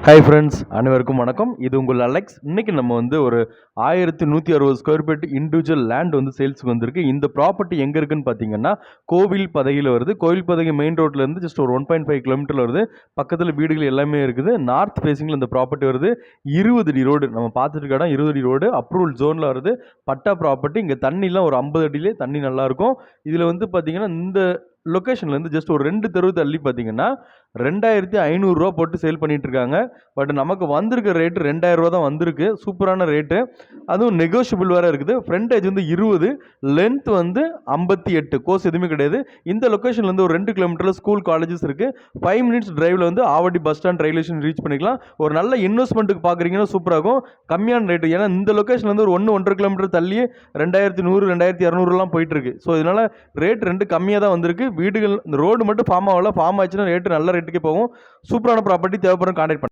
Hi friends, அனைவருக்கும் வணக்கம். இது உங்கள் அலெக்ஸ். இன்னைக்கு நம்ம வந்து ஒரு 1160 ஸ்கொயர் ஃபீட் இண்டிவிஜுவல் லேண்ட் வந்து சேல்ஸுக்கு வந்திருக்கு. இந்த ப்ராப்பர்ட்டி எங்கே இருக்குன்னு பார்த்தீங்கன்னா, கோவில் பதகையில் வருது. கோவில் பதகை மெயின் ரோட்லேருந்து ஜஸ்ட் ஒரு 1.5 கிலோமீட்டரில் வருது. பக்கத்தில் வீடுகள் எல்லாமே இருக்குது. நார்த் ஃபேஸிங்கில் இந்த ப்ராப்பர்ட்டி வருது. 20 அடி ரோடு நம்ம பார்த்துட்டு இருக்க இடம் 20 அடி ரோடு அப்ரூவல் ஜோனில் வருது. பட்டா ப்ராப்பர்ட்டி. இங்கே தண்ணிலாம் ஒரு 50 அடியிலே தண்ணி நல்லாயிருக்கும். இதில் வந்து பார்த்தீங்கன்னா இந்த லொக்கேஷன்லேருந்து ஜஸ்ட் ஒரு 2 தெரு தள்ளி பார்த்தீங்கன்னா 2500 ரூபா போட்டு சேல் பண்ணிட்டு இருக்காங்க. பட் நமக்கு வந்திருக்க ரேட்டு 2000 ரூபா தான் வந்திருக்கு. சூப்பரான ரேட்டு, அதுவும் நெகோஷியபிள் வேறு இருக்குது. ஃப்ரண்டேஜ் வந்து 20, லென்த் வந்து 58, கோர்ஸ் எதுவுமே கிடையாது. இந்த லொக்கேஷன்லேருந்து ஒரு 2 கிலோமீட்டரில் ஸ்கூல் காலேஜஸ் இருக்குது. 5 மினிட்ஸ் டிரைவில் வந்து Avadi bus stand railway station reach பண்ணிக்கலாம். ஒரு நல்ல இன்வெஸ்ட்மெண்ட்டுக்கு பார்க்குறீங்கன்னா சூப்பராகும். கம்மியான ரேட்டு, ஏன்னா இந்த லொக்கேஷன்லேருந்து ஒரு 1-1.5 கிலோமீட்டர் தள்ளி 2100 2200 போயிட்டு இருக்கு. ஸோ இதனால் ரேட் 2 கம்மியாக தான் வந்திருக்கு. வீடுகள் இந்த ரோடு மட்டும் ஃபார்ம் ஆகல. ஃபார்ம் ஆச்சுன்னா ரேட்டு நல்ல ரேட்டுக்கே போகும். சூப்பரான ப்ராப்பர்ட்டி தேவைப்படும், கான்டாக்ட் பண்ணுங்க.